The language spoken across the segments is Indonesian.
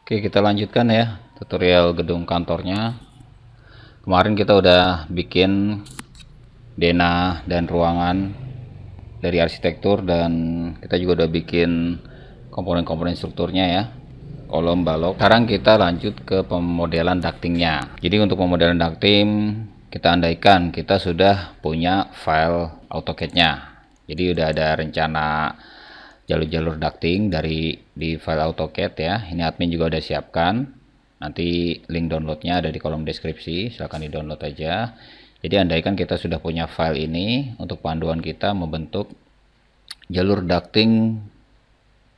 Oke, kita lanjutkan ya tutorial gedung kantornya. Kemarin kita udah bikin denah dan ruangan dari arsitektur, dan kita juga udah bikin komponen-komponen strukturnya ya, kolom, balok. Sekarang kita lanjut ke pemodelan ductingnya. Jadi untuk pemodelan ducting, kita andaikan kita sudah punya file AutoCAD-nya. Jadi udah ada rencana jalur-jalur ducting di file AutoCAD ya. Ini admin juga udah siapkan. Nanti link downloadnya ada di kolom deskripsi, silahkan di download aja. Jadi andaikan kita sudah punya file ini, untuk panduan kita membentuk jalur ducting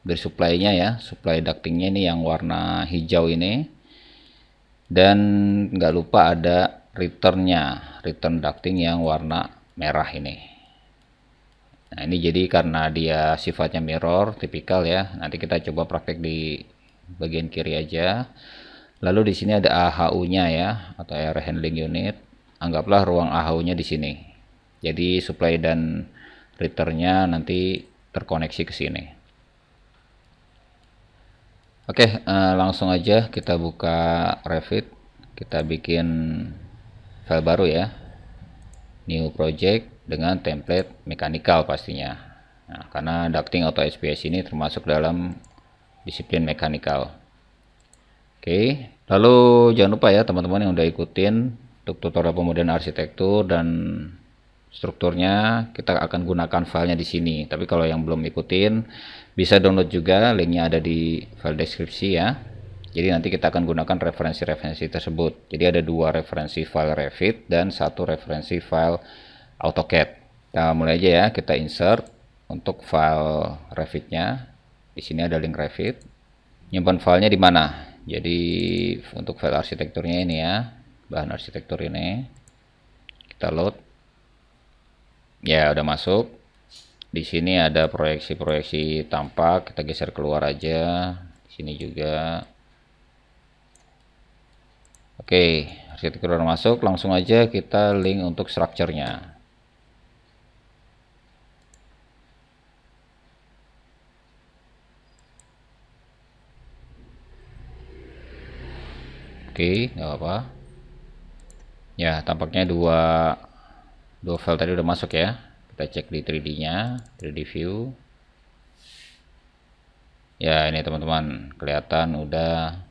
dari supply-nya ya. Supply ductingnya ini yang warna hijau ini, dan nggak lupa ada returnnya, return ducting yang warna merah ini. Nah ini jadi karena dia sifatnya mirror, tipikal ya. Nanti kita coba praktek di bagian kiri aja. Lalu di sini ada AHU-nya ya, atau Area Handling Unit. Anggaplah ruang AHU-nya di sini. Jadi supply dan return-nya nanti terkoneksi ke sini. Oke, langsung aja kita buka Revit. Kita bikin file baru ya. New project dengan template mechanical pastinya. Nah, karena ducting atau SPS ini termasuk dalam disiplin mechanical. Oke, lalu jangan lupa ya teman-teman yang udah ikutin untuk tutorial pemodelan arsitektur dan strukturnya, kita akan gunakan filenya di sini. Tapi kalau yang belum ikutin, bisa download juga, linknya ada di file deskripsi ya. Jadi nanti kita akan gunakan referensi-referensi tersebut. Jadi ada dua referensi file Revit dan satu referensi file AutoCAD. Kita mulai aja ya, kita insert untuk file Revitnya. Di sini ada link Revit. Nyimpan filenya di mana? Jadi untuk file arsitekturnya ini ya, bahan arsitektur ini. Kita load. Ya, udah masuk. Di sini ada proyeksi-proyeksi tampak, kita geser keluar aja. Di sini juga. Oke, arsitektur udah masuk, langsung aja kita link untuk strukturnya. Oke, nggak apa-apa. Ya, tampaknya dua file tadi udah masuk ya. Kita cek di 3D-nya, 3D view. Ya, ini teman-teman, kelihatan udah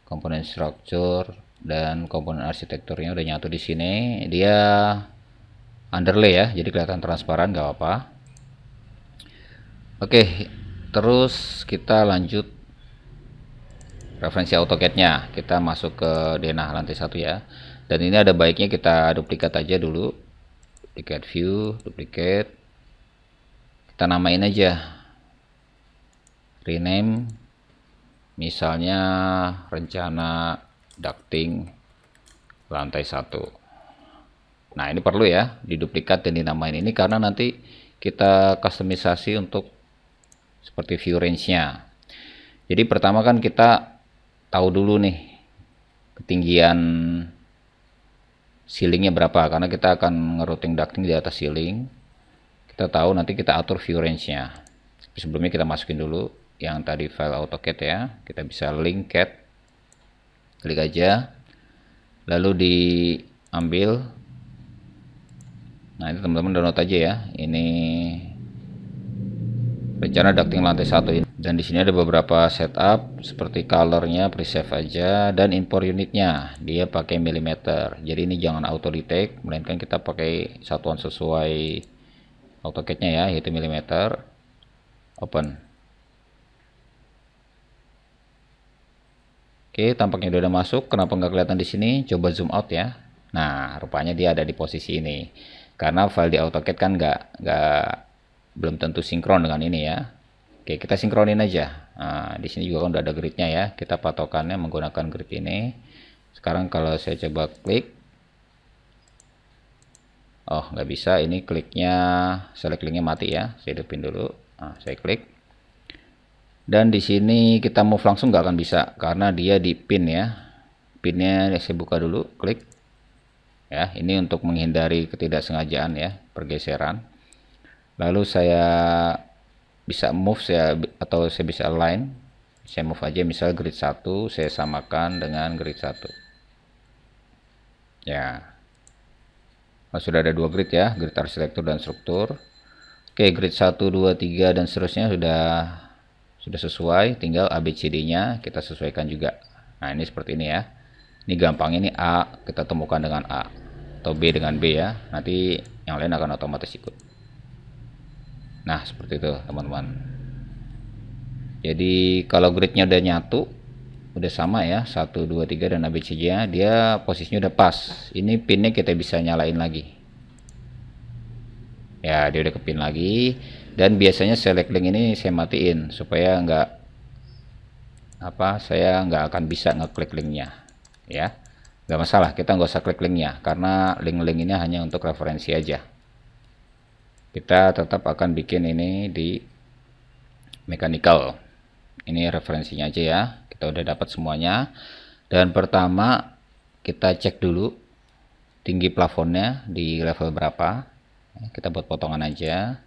komponen struktur dan komponen arsitekturnya udah nyatu di sini. Dia underlay ya, jadi kelihatan transparan, nggak apa-apa. Oke, terus kita lanjut referensi AutoCAD-nya. Kita masuk ke denah lantai 1 ya. Dan ini ada baiknya kita duplikat aja dulu. Duplicate view, duplicate. Kita namain aja. Rename. Misalnya rencana ducting lantai 1. Nah, ini perlu ya diduplikat dan dinamain ini karena nanti kita customisasi untuk seperti view range-nya. Jadi pertama kan kita tahu dulu nih ketinggian ceilingnya berapa, karena kita akan ngerouting ducting di atas ceiling. Kita tahu, nanti kita atur view range-nya. Sebelumnya kita masukin dulu yang tadi file AutoCAD ya. Kita bisa link CAD, klik aja, lalu diambil. Nah, ini teman-teman download aja ya. Ini rencana ducting lantai 1 ini. Dan di sini ada beberapa setup seperti colornya preset aja, dan import unitnya dia pakai milimeter. Jadi ini jangan auto detect, melainkan kita pakai satuan sesuai AutoCAD-nya ya, yaitu milimeter. Open. Oke, tampaknya udah masuk. Kenapa nggak kelihatan di sini? Coba zoom out ya. Nah, rupanya dia ada di posisi ini. Karena file di AutoCAD kan belum tentu sinkron dengan ini ya. Oke, kita sinkronin aja. Nah, di sini juga kan udah ada gridnya ya. Kita patokannya menggunakan grid ini. Sekarang kalau saya coba klik, oh nggak bisa. Ini kliknya, select linknya mati ya. Saya hidupin dulu. Nah, saya klik. Dan di sini kita move langsung nggak akan bisa karena dia di pin ya. Pinnya saya buka dulu, klik. Ya, ini untuk menghindari ketidaksengajaan ya, pergeseran. Lalu saya bisa move atau saya bisa align. Saya move aja, misal grid 1 saya samakan dengan grid 1 ya. Sudah ada 2 grid ya, grid arsitektur dan struktur. Oke, grid 1, 2, 3 dan seterusnya sudah sesuai, tinggal ABCD nya kita sesuaikan juga. Nah, ini seperti ini ya. Ini gampang, ini A kita temukan dengan A atau B dengan B ya. Nanti yang lain akan otomatis ikut. Nah, seperti itu teman-teman. Jadi kalau gridnya udah nyatu, udah sama ya, 1, 2, 3 dan ABCD nya, dia posisinya udah pas. Ini pinnya kita bisa nyalain lagi ya, dia udah kepin lagi. Dan biasanya select link ini saya matiin supaya saya nggak akan bisa ngeklik linknya ya. Nggak masalah, kita nggak usah klik linknya karena link-link ini hanya untuk referensi aja. Kita tetap akan bikin ini di mechanical, ini referensinya aja ya. Kita udah dapat semuanya. Dan pertama kita cek dulu tinggi plafonnya di level berapa. Kita buat potongan aja.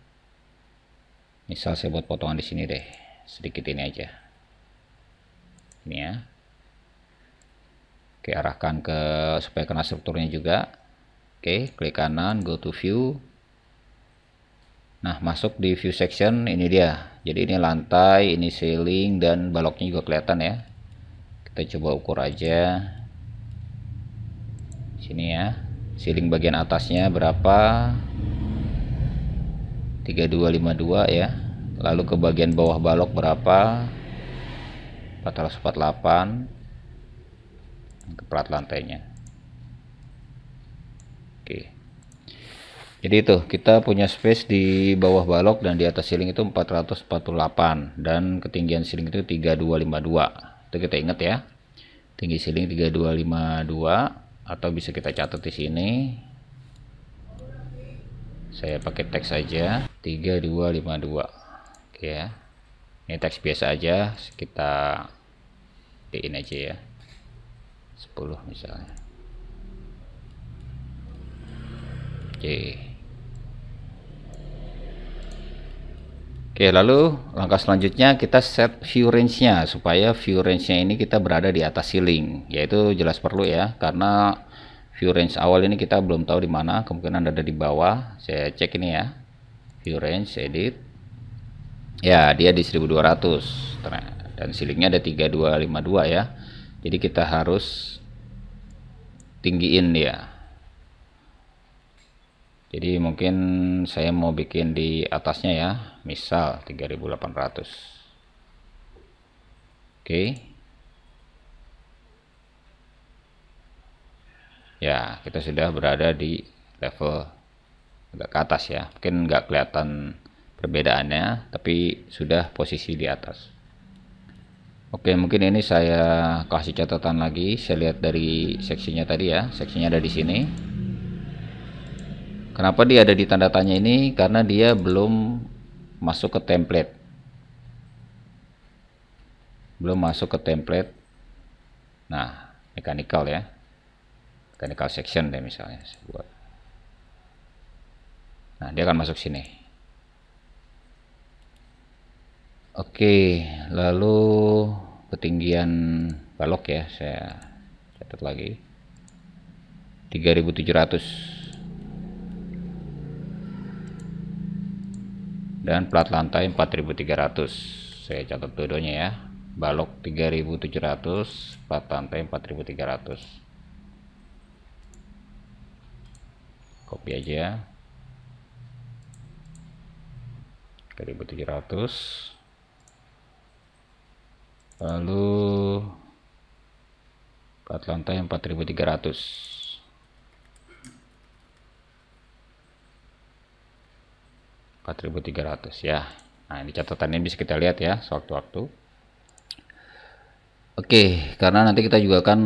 Misal saya buat potongan di sini deh, sedikit ini aja. Ini ya. Oke, arahkan ke supaya kena strukturnya juga. Oke, klik kanan, go to view. Nah, masuk di view section, ini dia. Jadi ini lantai, ini ceiling dan baloknya juga kelihatan ya. Kita coba ukur aja. Sini ya. Ceiling bagian atasnya berapa? 3252 ya. Lalu ke bagian bawah balok berapa? 448. Ke plat lantainya. Oke. Jadi itu kita punya space di bawah balok dan di atas ceiling itu 448 dan ketinggian ceiling itu 3252. Itu kita ingat ya. Tinggi ceiling 3252 atau bisa kita catat di sini. Saya pakai teks saja 3252. Oke ya. Ini teks biasa aja, kita in aja ya. 10 misalnya. Oke. Oke, lalu langkah selanjutnya kita set view range-nya supaya view range-nya ini kita berada di atas ceiling, yaitu jelas perlu ya, karena view range awal ini kita belum tahu di mana, kemungkinan ada di bawah. Saya cek ini ya, view range, edit ya, dia di 1200 dan ceilingnya ada 3252 ya. Jadi kita harus tinggiin dia. Jadi mungkin saya mau bikin di atasnya ya, misal 3800. Oke. Ya, kita sudah berada di level agak ke atas ya. Mungkin nggak kelihatan perbedaannya, tapi sudah posisi di atas. Oke, mungkin ini saya kasih catatan lagi. Saya lihat dari seksinya tadi ya. Seksinya ada di sini. Kenapa dia ada di tanda tanya ini? Karena dia belum masuk ke template. Belum masuk ke template. Nah, mechanical ya. Mechanical section deh misalnya saya buat. Nah, dia akan masuk sini. Oke, lalu ketinggian balok ya, saya catat lagi 3700 dan plat lantai 4300. Saya catat dua-duanya ya, balok 3700, plat lantai 4300. Copy aja 3700, lalu plat lantai 4300. Ya. Nah, ini catatan ini bisa kita lihat ya sewaktu-waktu. Oke, karena nanti kita juga akan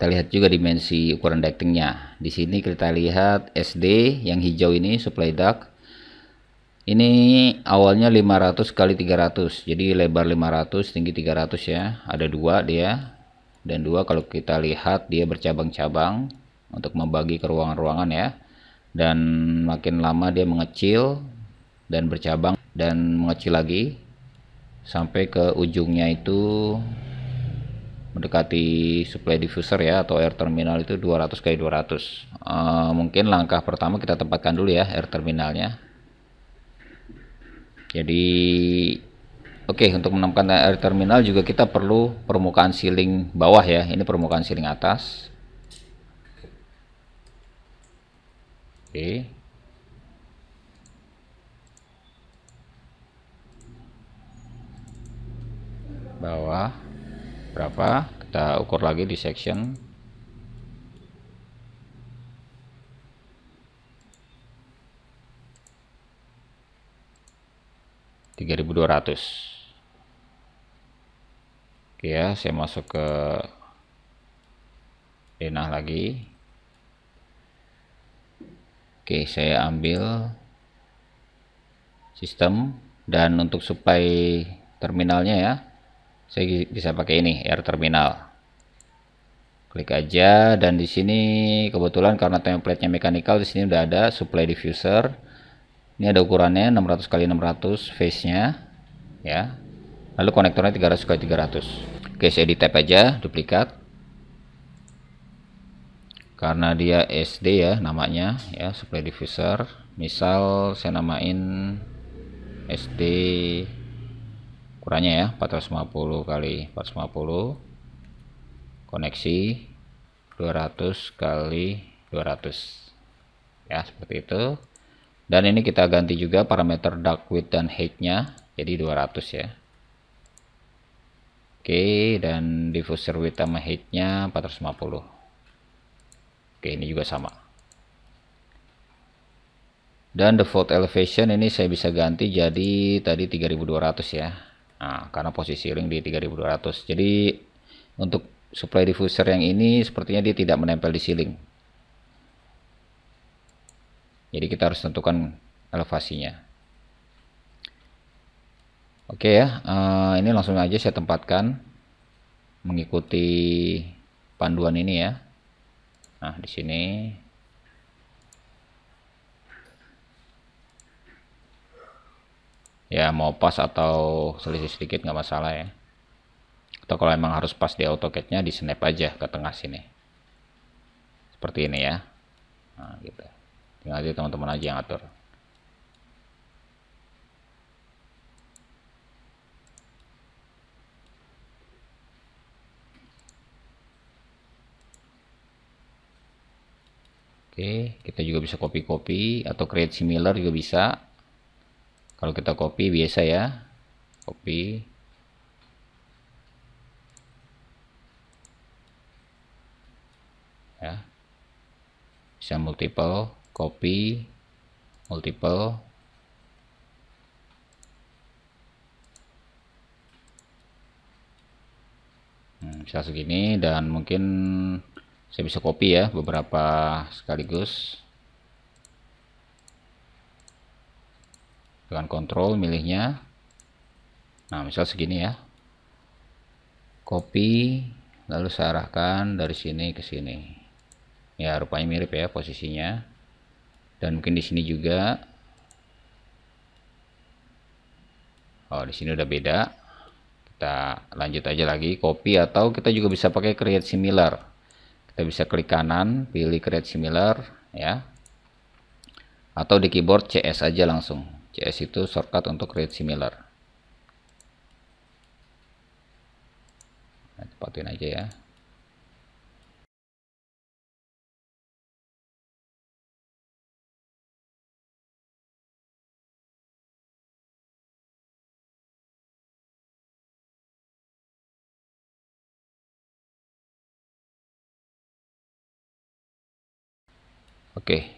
lihat juga dimensi ukuran ductingnya. Di sini kita lihat SD yang hijau ini supply duct. Ini awalnya 500 kali 300. Jadi lebar 500, tinggi 300 ya. Ada dua dia. Dan dua kalau kita lihat dia bercabang-cabang untuk membagi ke ruangan-ruangan ya. Dan makin lama dia mengecil dan bercabang dan mengecil lagi. sampai ke ujungnya itu mendekati supply diffuser ya, atau air terminal itu 200 kali 200. Mungkin langkah pertama kita tempatkan dulu ya air terminalnya. Jadi oke, untuk menempatkan air terminal juga kita perlu permukaan sealing bawah ya. Ini permukaan sealing atas. Oke. Bawah berapa? Kita ukur lagi di section. $3.200. Oke ya, saya masuk ke denah lagi. Oke, saya ambil sistem, dan untuk supply terminalnya ya, saya bisa pakai ini air terminal. Klik aja, dan di sini kebetulan karena template-nya mechanical, di sini udah ada supply diffuser. Ini ada ukurannya 600 kali 600 phase-nya ya. Lalu konektornya 300 kali 300. Oke, saya di tap aja, duplikat. Karena dia SD ya namanya ya, supply diffuser. Misal saya namain SD ukurannya ya 450 kali 450, koneksi 200 kali 200 ya, seperti itu. Dan ini kita ganti juga parameter duct width dan height nya jadi 200 ya. Oke, dan diffuser width sama height nya 450. Oke, ini juga sama. Dan default elevation ini saya bisa ganti jadi tadi 3200 ya. Nah, karena posisi ring di 3200. Jadi untuk supply diffuser yang ini sepertinya dia tidak menempel di ceiling. Jadi kita harus tentukan elevasinya. Oke ya, ini langsung aja saya tempatkan mengikuti panduan ini ya. Nah, di sini ya mau pas atau selisih sedikit nggak masalah ya. Atau kalau emang harus pas di AutoCAD-nya, di snap aja ke tengah sini. Seperti ini ya. Nah, gitu. Tinggal aja teman-teman aja yang atur. Oke, kita juga bisa copy-copy atau create similar juga bisa. Kalau kita copy biasa ya, copy. Ya. Bisa multiple, copy, multiple. Bisa segini, dan mungkin saya bisa copy ya beberapa sekaligus dengan kontrol milihnya. Nah, misal segini ya, copy, lalu saya arahkan dari sini ke sini ya, rupanya mirip ya posisinya. Dan mungkin di sini juga, oh di sini udah beda. Kita lanjut aja lagi, copy, atau kita juga bisa pakai create similar. Kita bisa klik kanan, pilih create similar ya, atau di keyboard CS aja langsung. CS itu shortcut untuk create similar. Nah, tepatin aja ya. Oke,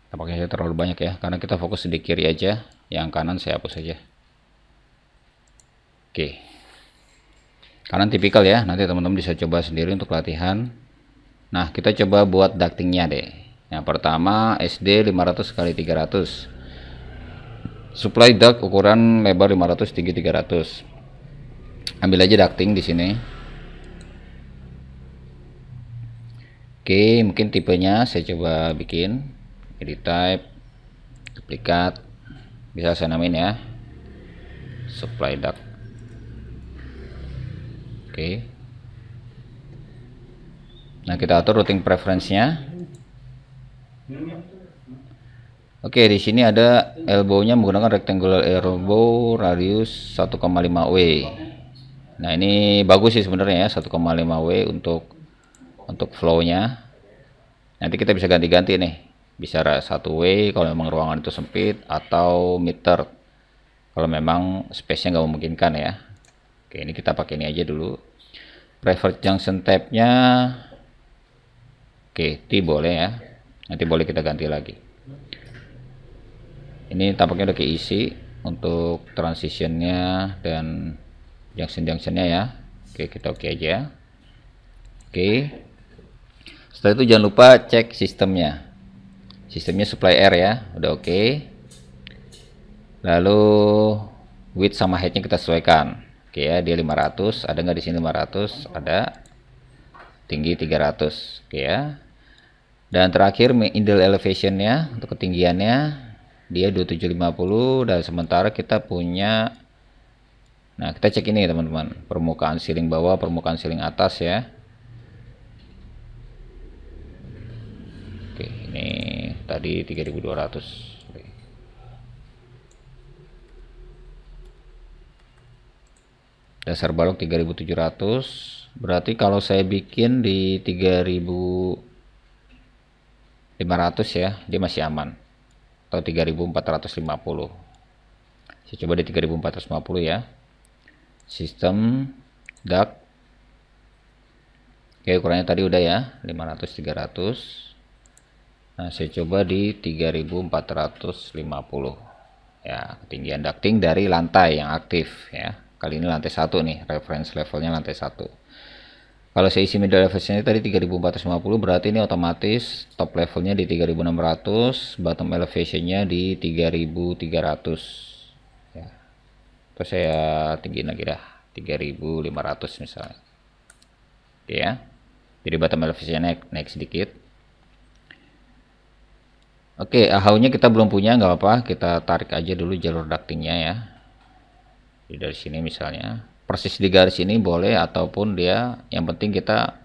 tampaknya terlalu banyak ya, karena kita fokus di kiri aja, yang kanan saya hapus saja. Oke, kanan tipikal ya, nanti teman-teman bisa coba sendiri untuk latihan. Nah, kita coba buat ductingnya deh. Yang pertama SD 500 kali 300, supply duct ukuran lebar 500, tinggi 300. Ambil aja ducting di sini. Oke, mungkin tipenya saya coba bikin edit type, duplikat, bisa saya namain ya supply duct. Oke. Nah, kita atur routing preference-nya. Oke, di sini ada elbow-nya menggunakan rectangular elbow radius 1,5 W. Nah, ini bagus sih sebenarnya ya, 1,5 W untuk flow-nya. Nanti kita bisa ganti-ganti nih. Bisa 1 W kalau memang ruangan itu sempit, atau meter kalau memang space-nya nggak memungkinkan ya. Oke, ini kita pakai ini aja dulu. Preferred junction tab-nya, oke, T boleh ya. Nanti boleh kita ganti lagi. Ini tampaknya udah keisi untuk transitionnya dan junction-junctionnya ya. Oke, kita oke aja. Oke. Setelah itu jangan lupa cek sistemnya. Sistemnya supply air ya, udah oke. Lalu width sama height-nya kita sesuaikan. Oke ya, dia 500, ada nggak di sini 500? Ada. Tinggi 300. Oke ya. Dan terakhir idle elevation-nya untuk ketinggiannya dia 2750, dan sementara kita punya, nah kita cek ini teman-teman, permukaan ceiling bawah, permukaan ceiling atas ya. Oke, ini tadi 3200. Oke. Dasar balok 3700, berarti kalau saya bikin di 3500 ya, dia masih aman. Atau 3450. Saya coba di 3450 ya. Sistem duct. Oke, ukurannya tadi udah ya, 500 300. Nah, saya coba di 3450 ya, ketinggian ducting dari lantai yang aktif ya. Kali ini lantai 1 nih, reference levelnya lantai 1. Kalau saya isi middle elevation tadi 3450, berarti ini otomatis top levelnya di 3600, bottom elevationnya di 3300 ya. Terus saya tinggiin lagi dah 3500 misalnya. Oke ya, jadi bottom elevationnya naik sedikit. Oke, ahaunya kita belum punya, nggak apa-apa, kita tarik aja dulu jalur ductingnya ya. Jadi dari sini misalnya, persis di garis ini boleh, ataupun dia, yang penting kita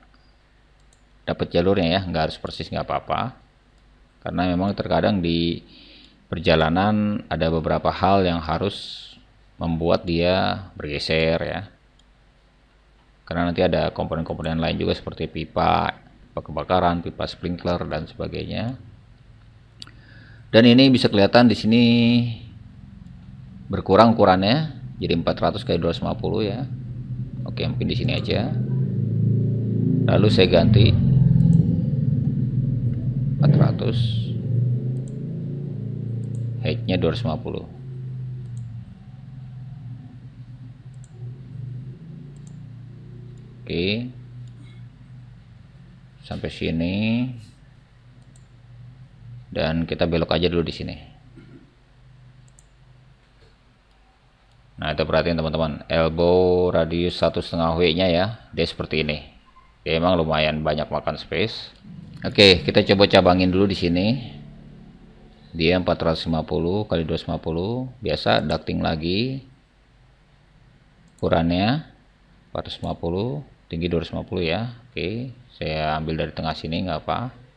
dapat jalurnya ya, nggak harus persis, nggak apa-apa. Karena memang terkadang di perjalanan ada beberapa hal yang harus membuat dia bergeser ya. Karena nanti ada komponen-komponen lain juga seperti pipa kebakaran, pipa sprinkler dan sebagainya. Dan ini bisa kelihatan di sini berkurang ukurannya jadi 400 kali 250 ya. Oke, mungkin di sini aja. Lalu saya ganti 400, height-nya 250. Oke, sampai sini. Dan kita belok aja dulu di sini. Nah, itu perhatiin teman-teman, elbow radius 1,5 W-nya ya, dia seperti ini. Dia emang lumayan banyak makan space. Oke, kita coba cabangin dulu di sini. Dia 450 kali 250, biasa ducting lagi. Ukurannya 450, tinggi 250 ya. Oke, saya ambil dari tengah sini, nggak apa.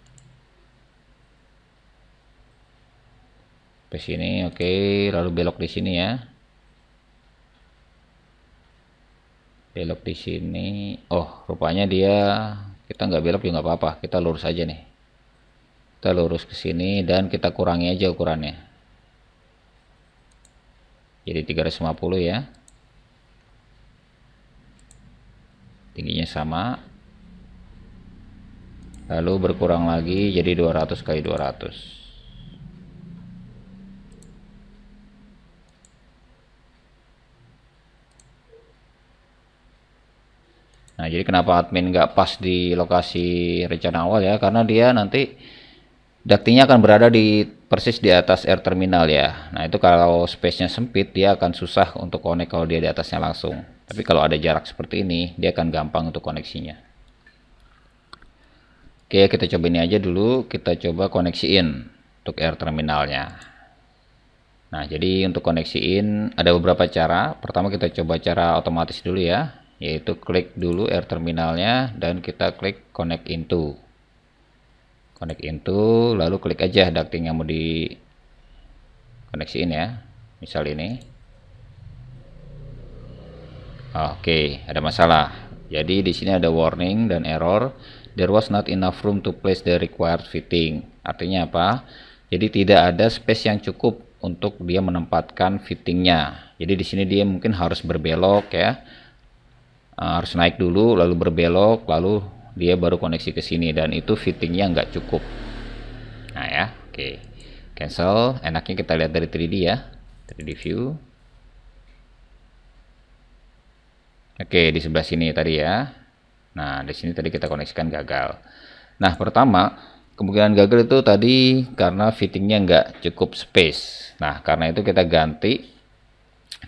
Ke sini, oke, lalu belok di sini ya. Belok di sini. Oh, rupanya dia, kita nggak belok juga nggak apa-apa, kita lurus aja nih. Kita lurus ke sini dan kita kurangi aja ukurannya. Jadi 350 ya. Tingginya sama. Lalu berkurang lagi jadi 200 kali 200. Nah, jadi kenapa admin nggak pas di lokasi rencana awal ya, karena dia nanti ductingnya akan berada di persis di atas air terminal ya. Nah, itu kalau space-nya sempit dia akan susah untuk connect kalau dia di atasnya langsung. Tapi kalau ada jarak seperti ini dia akan gampang untuk koneksinya. Oke, kita coba ini aja dulu, kita coba koneksiin untuk air terminalnya. Nah, jadi untuk koneksiin ada beberapa cara. Pertama kita coba cara otomatis dulu ya, yaitu klik dulu air terminalnya dan kita klik connect into. Connect into, lalu klik aja ducting yang mau di koneksiin ya. Misal ini. Oke, ada masalah. Jadi di sini ada warning dan error. There was not enough room to place the required fitting. Artinya apa? Jadi tidak ada space yang cukup untuk dia menempatkan fittingnya. Jadi di sini dia mungkin harus berbelok ya, harus naik dulu, lalu berbelok, lalu dia baru koneksi ke sini dan itu fittingnya nggak cukup. Nah ya, oke, cancel. Enaknya kita lihat dari 3D ya, 3D view. Oke, di sebelah sini tadi ya. Nah, di sini tadi kita koneksikan gagal. Nah, pertama kemungkinan gagal itu tadi karena fittingnya nggak cukup space. Nah, karena itu kita ganti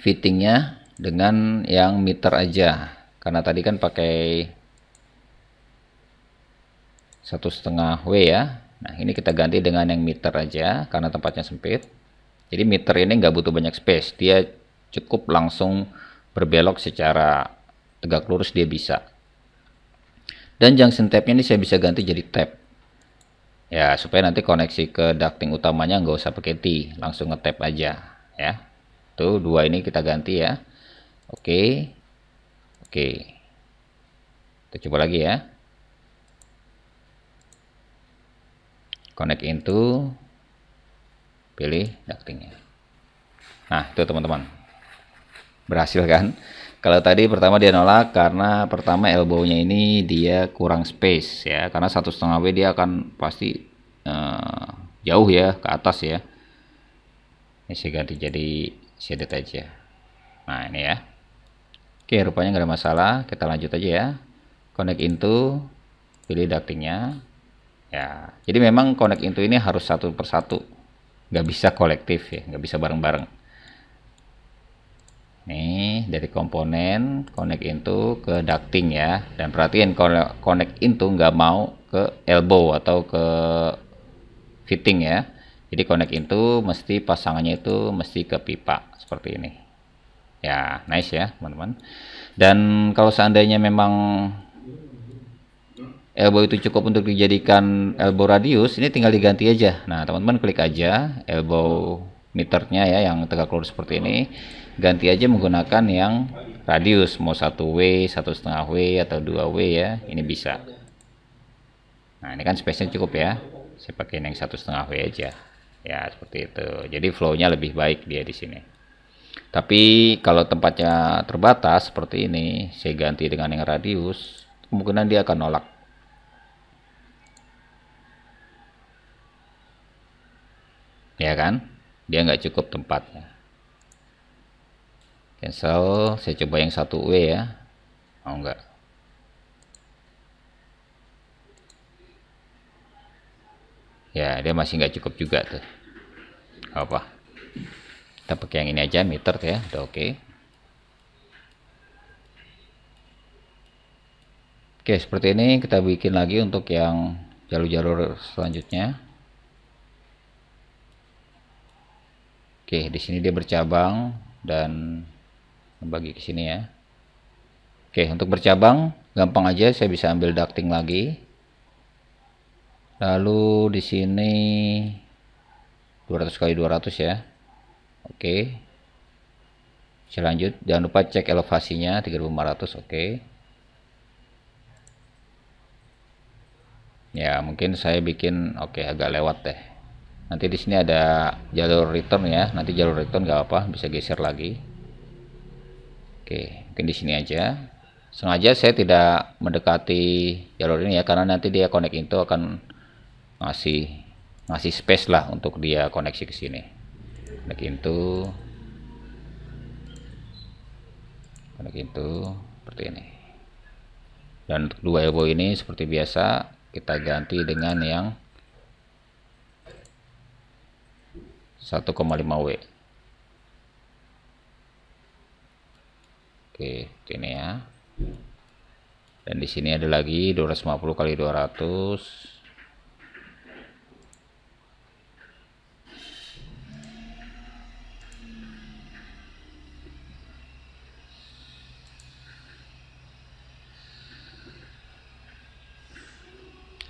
fittingnya dengan yang meter aja. Karena tadi kan pakai 1,5 W ya. Nah, ini kita ganti dengan yang meter aja karena tempatnya sempit. Jadi meter ini nggak butuh banyak space. Dia cukup langsung berbelok secara tegak lurus dia bisa. Dan junction tabnya ini saya bisa ganti jadi tab. Ya, supaya nanti koneksi ke ducting utamanya nggak usah pakai T, langsung nge-tab aja ya. Tuh, dua ini kita ganti ya. Oke. Oke. Kita coba lagi ya. Connect into, pilih ductingnya. Nah, itu teman-teman. Berhasil kan? Kalau tadi pertama dia nolak karena pertama elbow-nya ini dia kurang space ya, karena 1,5 W dia akan pasti jauh ya ke atas ya. Ini saya ganti jadi shaded aja. Nah ini ya. Oke, rupanya nggak ada masalah. Kita lanjut aja ya. Connect into, pilih ductingnya. Ya, jadi memang connect into ini harus satu persatu, nggak bisa kolektif ya, nggak bisa bareng-bareng. Nih dari komponen connect into ke ducting ya, dan perhatiin connect into nggak mau ke elbow atau ke fitting ya. Jadi connect into mesti pasangannya itu mesti ke pipa seperti ini ya. Nice ya teman-teman. Dan kalau seandainya memang elbow itu cukup untuk dijadikan elbow radius, ini tinggal diganti aja. Nah teman-teman klik aja elbow meternya ya yang tegak lurus seperti ini, ganti aja menggunakan yang radius, mau 1 W, 1,5 W atau 2 W ya, ini bisa. Nah ini kan space nya cukup ya, saya pakai yang 1,5 W aja ya, seperti itu. Jadi flow-nya lebih baik dia di sini. Tapi kalau tempatnya terbatas seperti ini, saya ganti dengan yang radius, kemungkinan dia akan nolak. Ya kan, dia nggak cukup tempatnya. Cancel, saya coba yang 1 W ya. Oh enggak. Ya dia masih nggak cukup juga tuh. Apa, kita pakai yang ini aja, meter ya, udah oke. Oke, seperti ini kita bikin lagi untuk yang jalur-jalur selanjutnya. Oke, di sini dia bercabang dan membagi ke sini ya. Oke, untuk bercabang gampang aja, saya bisa ambil ducting lagi. Lalu di sini 200 kali 200 ya. Oke. Saya lanjut, jangan lupa cek elevasinya 3500. Oke. Ya, mungkin saya bikin agak lewat deh. Nanti di sini ada jalur return ya. Nanti jalur return nggak apa, bisa geser lagi. Oke, mungkin di sini aja. Sengaja saya tidak mendekati jalur ini ya, karena nanti dia connect into akan ngasih space lah untuk dia koneksi ke sini. Connect into seperti ini. Dan untuk dua elbow ini seperti biasa kita ganti dengan yang 1,5 W. Oke, ini ya. Dan di sini ada lagi 250 kali 200.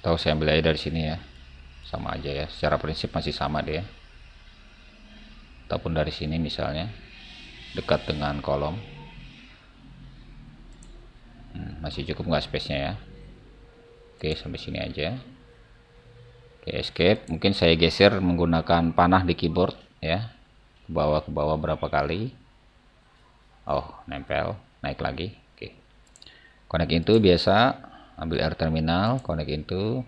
Atau saya ambil aja dari sini ya, sama aja ya, secara prinsip masih sama deh. Ataupun dari sini misalnya dekat dengan kolom. Masih cukup nggak space nya ya. Oke, sampai sini aja. Oke, escape. Mungkin saya geser menggunakan panah di keyboard ya, ke bawah berapa kali. Oh, nempel, naik lagi. Oke, connect into biasa, ambil air terminal, connect into.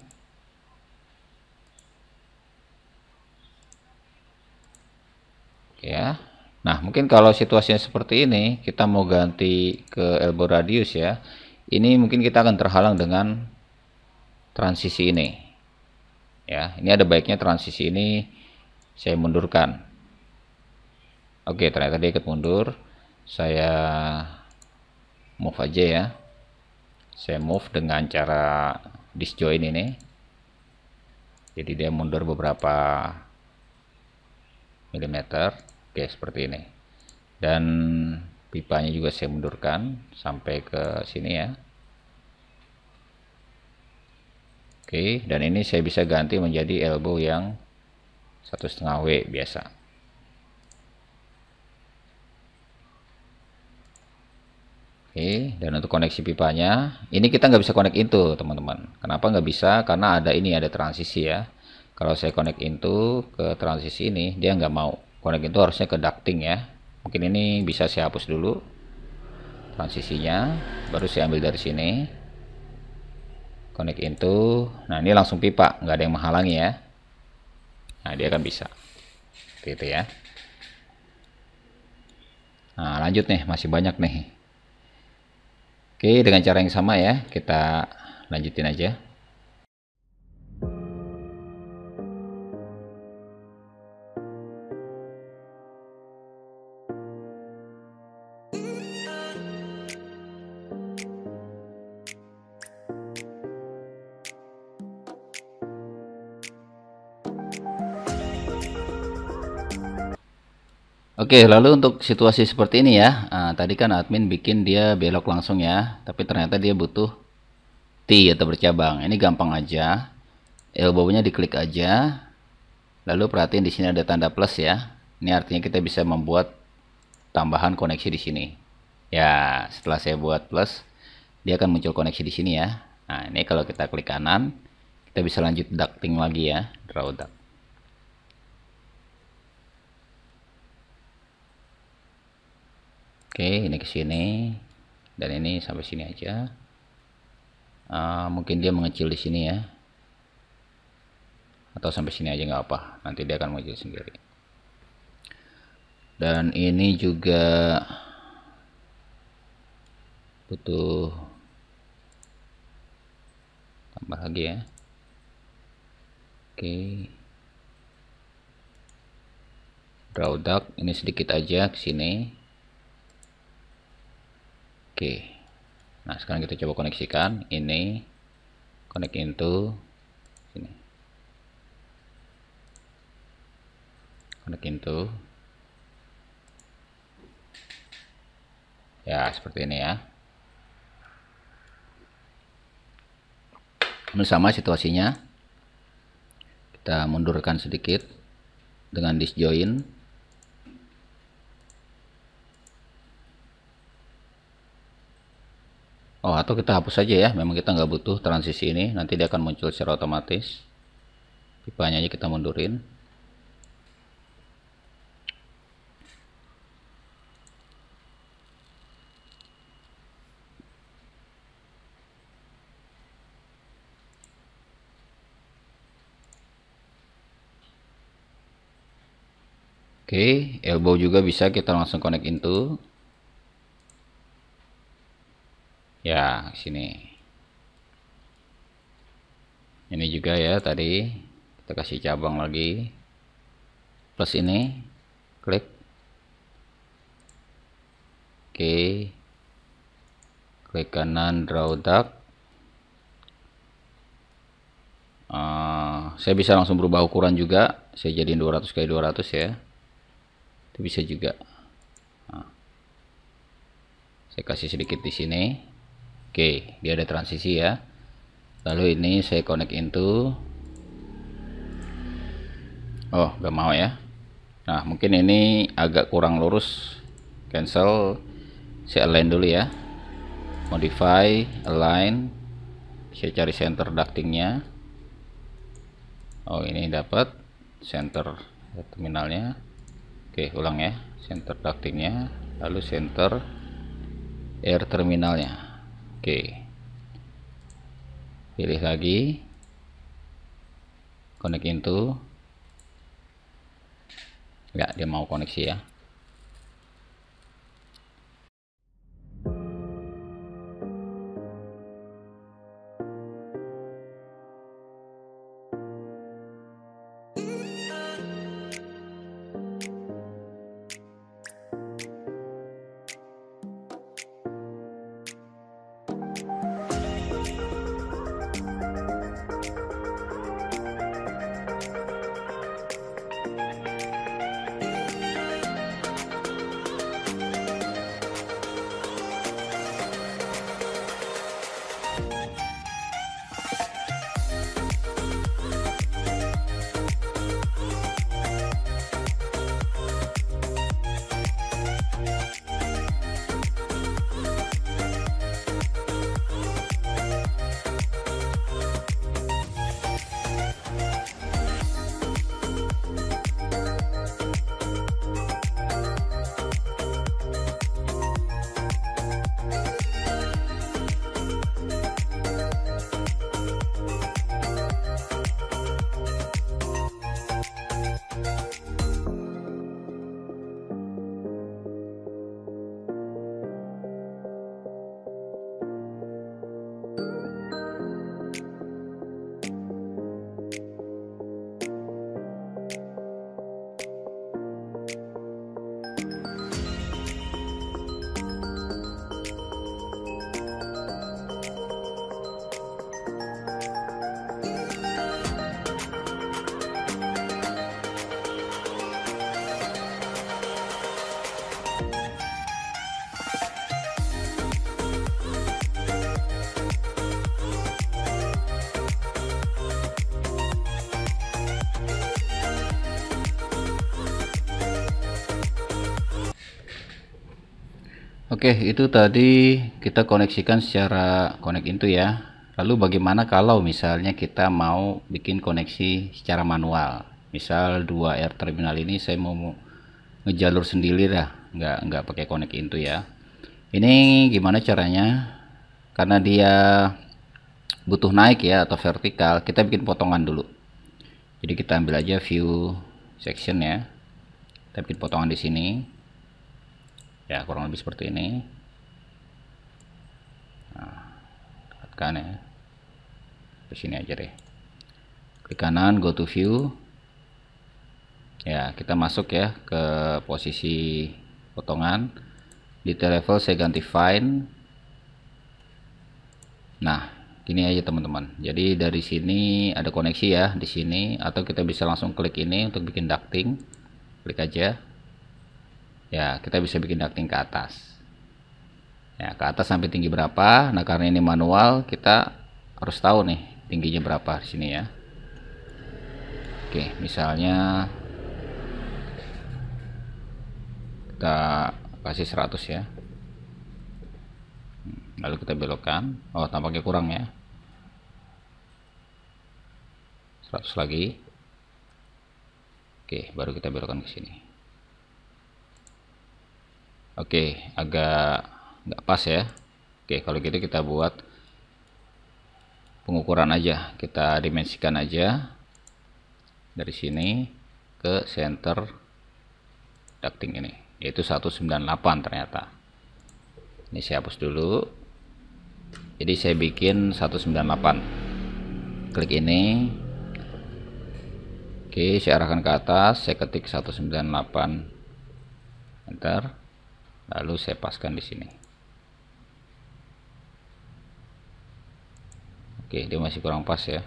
Oke ya. Nah, mungkin kalau situasinya seperti ini, kita mau ganti ke elbow radius ya. Ini mungkin kita akan terhalang dengan transisi ini. Ya, ini ada baiknya transisi ini saya mundurkan. Oke, ternyata dia ikut mundur. Saya move aja ya. Saya move dengan cara disjoin ini. Jadi dia mundur beberapa milimeter. Oke, seperti ini. Dan pipanya juga saya mundurkan sampai ke sini ya. Oke, dan ini saya bisa ganti menjadi elbow yang 1,5 W biasa. Oke, dan untuk koneksi pipanya, ini kita nggak bisa connect into teman-teman. Kenapa nggak bisa? Karena ada ini, ada transisi ya. Kalau saya connect into ke transisi ini, dia nggak mau. Connect into harusnya ke ducting ya. Mungkin ini bisa saya hapus dulu transisinya, baru saya ambil dari sini. Connect into, nah ini langsung pipa, nggak ada yang menghalangi ya. Nah dia akan bisa, gitu ya. Nah lanjut nih, masih banyak nih. Oke, dengan cara yang sama ya, kita lanjutin aja. Oke, lalu untuk situasi seperti ini ya, tadi kan admin bikin dia belok langsung ya, tapi ternyata dia butuh T atau bercabang. Ini gampang aja, elbow-nya diklik aja, lalu perhatiin di sini ada tanda plus ya. Ini artinya kita bisa membuat tambahan koneksi di sini. Ya, setelah saya buat plus, dia akan muncul koneksi di sini ya. Nah, ini kalau kita klik kanan, kita bisa lanjut ducting lagi ya, draw duct. Oke, ini ke sini dan ini sampai sini aja. Mungkin dia mengecil di sini ya, atau sampai sini aja nggak apa. Nanti dia akan mengecil sendiri. Dan ini juga butuh tambah lagi ya. Oke, draw duct ini sedikit aja ke sini. Oke, nah sekarang kita coba koneksikan ini, connect into sini, connect into ya, seperti ini ya. Ini sama situasinya, kita mundurkan sedikit dengan disjoin. Oh, atau kita hapus saja ya, memang kita nggak butuh transisi ini, nanti dia akan muncul secara otomatis. Pipanya aja kita mundurin. Oke, elbow juga bisa kita langsung connect into. Ya, sini. Ini juga ya tadi kita kasih cabang lagi. Plus ini, klik. Oke. Klik kanan draw duct. Saya bisa langsung berubah ukuran juga. Saya jadiin 200 x 200 ya. Itu bisa juga. Nah, saya kasih sedikit di sini. Oke, dia ada transisi ya. Lalu ini saya connect into. Oh, nggak mau ya. Nah, mungkin ini agak kurang lurus. Cancel. Saya align dulu ya. Modify, align. Saya cari center ductingnya. Oh, ini dapat center terminalnya. Oke, ulang ya. Center ductingnya, lalu center air terminalnya. Oke. Pilih lagi. Connect into. Ya, dia mau koneksi ya. Oke, itu tadi kita koneksikan secara connect into ya. Lalu bagaimana kalau misalnya kita mau bikin koneksi secara manual? Misal dua air terminal ini saya mau ngejalur sendiri dah, nggak pakai connect into ya. Ini gimana caranya? Karena dia butuh naik ya atau vertikal, kita bikin potongan dulu. Jadi kita ambil aja view section ya. Kita bikin potongan di sini. Ya, kurang lebih seperti ini. Nah, tekan ya. Ke sini aja deh. Klik kanan, go to view. Ya, kita masuk ya ke posisi potongan. Detail level saya ganti fine. Nah, gini aja teman-teman. Jadi dari sini ada koneksi ya di sini, atau kita bisa langsung klik ini untuk bikin ducting. Klik aja. Ya, kita bisa bikin ducting ke atas. Ya, ke atas sampai tinggi berapa? Nah, karena ini manual, kita harus tahu nih tingginya berapa di sini ya. Oke, misalnya kita kasih 100 ya. Lalu kita belokkan. Oh, tampaknya kurang ya. 100 lagi. Oke, baru kita belokkan ke sini. Oke, agak nggak pas ya. Oke, kalau gitu kita buat pengukuran aja. Kita dimensikan aja dari sini ke center ducting ini, yaitu 198 ternyata. Ini saya hapus dulu. Jadi saya bikin 198. Klik ini. Oke, saya arahkan ke atas. Saya ketik 198. Enter. Lalu saya paskan di sini. Oke, dia masih kurang pas ya.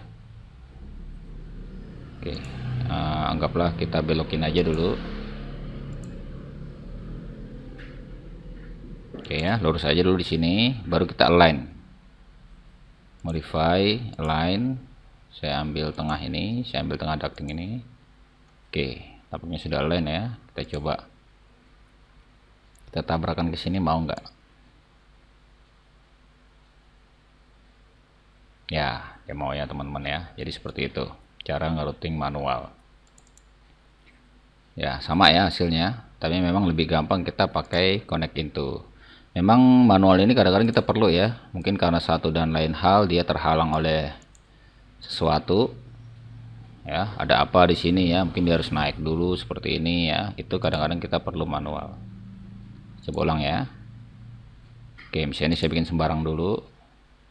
Oke, anggaplah kita belokin aja dulu. Oke ya, lurus aja dulu di sini, baru kita align. modify, align, saya ambil tengah ini, saya ambil tengah ducting ini. Oke, tampaknya sudah align ya. Kita coba kita tabrakan ke sini, mau nggak? Ya, dia mau ya teman-teman ya. Jadi seperti itu cara ngerouting manual. Ya, sama ya hasilnya, tapi memang lebih gampang kita pakai connect into. Memang manual ini kadang-kadang kita perlu ya, mungkin karena satu dan lain hal dia terhalang oleh sesuatu. Ya, ada apa di sini ya, mungkin dia harus naik dulu seperti ini ya. Itu kadang-kadang kita perlu manual. Coba ulang ya. Oke, misalnya ini saya bikin sembarang dulu.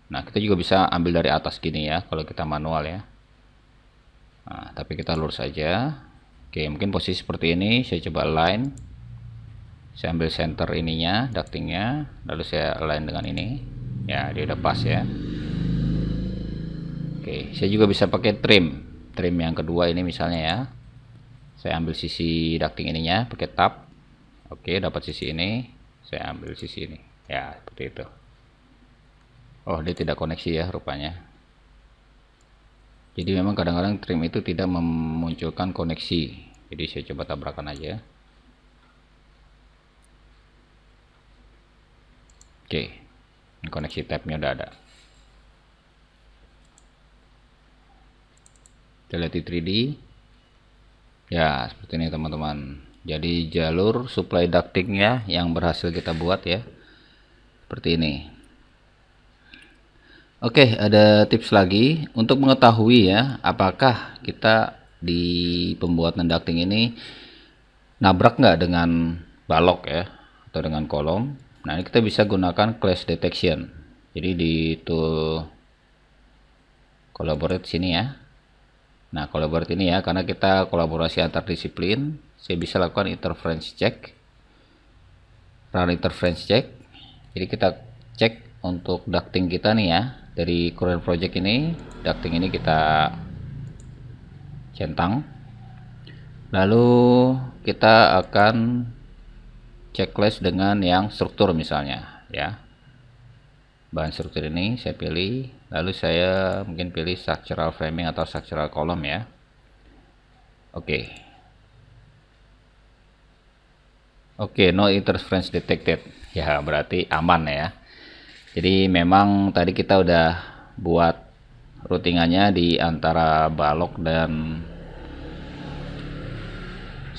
Nah, kita juga bisa ambil dari atas gini ya kalau kita manual ya. Nah, tapi kita lurus saja. Oke, mungkin posisi seperti ini, saya coba align. Saya ambil center ininya, ductingnya, lalu saya align dengan ini. Ya, dia udah pas ya. Oke, saya juga bisa pakai trim yang kedua ini misalnya ya. Saya ambil sisi ducting ininya, pakai tab. Oke, dapat sisi ini, saya ambil sisi ini. Ya, seperti itu. Oh, dia tidak koneksi ya rupanya. Jadi memang kadang-kadang trim itu tidak memunculkan koneksi. Jadi saya coba tabrakan aja. Oke, koneksi tabnya udah ada. Kita lihat di 3D. Ya, seperti ini teman-teman. Jadi jalur supply ductingnya yang berhasil kita buat ya. Seperti ini. Oke, ada tips lagi untuk mengetahui ya, apakah kita di pembuatan ducting ini nabrak nggak dengan balok ya, atau dengan kolom. Nah, ini kita bisa gunakan clash detection. Jadi di tool collaborate sini ya. Nah, collaborate ini ya, karena kita kolaborasi antar disiplin, saya bisa lakukan interference check, run interference check. Jadi kita cek untuk ducting kita nih ya. Dari current project ini, ducting ini kita centang. Lalu kita akan checklist dengan yang struktur misalnya ya. Bahan struktur ini saya pilih, lalu saya mungkin pilih structural framing atau structural column ya. Oke. Oke, no interference detected. Ya, berarti aman ya. Jadi memang tadi kita udah buat routingannya di antara balok dan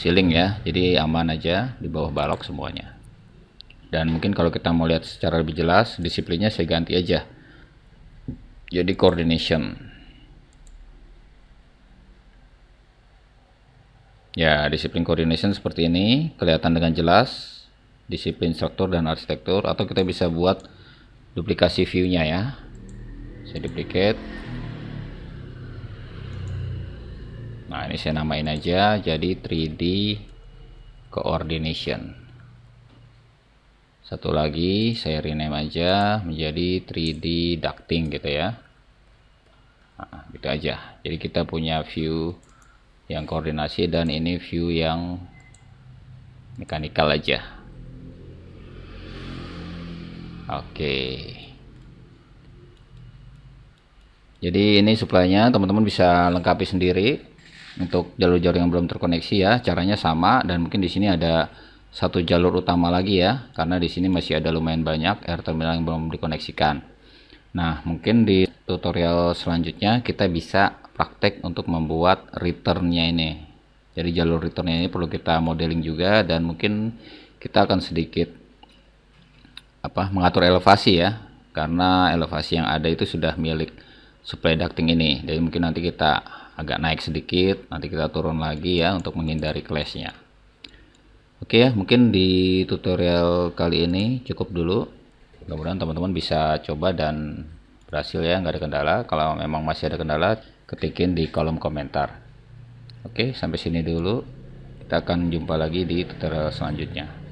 ceiling ya. Jadi aman aja di bawah balok semuanya. Dan mungkin kalau kita mau lihat secara lebih jelas, disiplinnya saya ganti aja. Jadi coordination. Ya, disiplin coordination seperti ini, kelihatan dengan jelas. Disiplin struktur dan arsitektur, atau kita bisa buat duplikasi view-nya ya. Saya duplicate. Nah, ini saya namain aja jadi 3D coordination. Satu lagi saya rename aja menjadi 3D ducting gitu ya. Nah, gitu aja. Jadi kita punya view yang koordinasi dan ini view yang mekanikal aja. Oke. Jadi ini supply-nya teman-teman bisa lengkapi sendiri untuk jalur-jalur yang belum terkoneksi ya. Caranya sama, dan mungkin di sini ada satu jalur utama lagi ya, karena di sini masih ada lumayan banyak air terminal yang belum dikoneksikan. Nah, mungkin di tutorial selanjutnya kita bisa praktek untuk membuat return-nya ini. Jadi jalur return-nya ini perlu kita modeling juga, dan mungkin kita akan sedikit mengatur elevasi ya, karena elevasi yang ada itu sudah milik supply ducting ini. Jadi mungkin nanti kita agak naik sedikit, nanti kita turun lagi ya untuk menghindari clash-nya. Oke ya, mungkin di tutorial kali ini cukup dulu. Mudah-mudahan teman-teman bisa coba dan berhasil ya, nggak ada kendala. Kalau memang masih ada kendala, ketikin di kolom komentar. Oke, sampai sini dulu. Kita akan jumpa lagi di tutorial selanjutnya.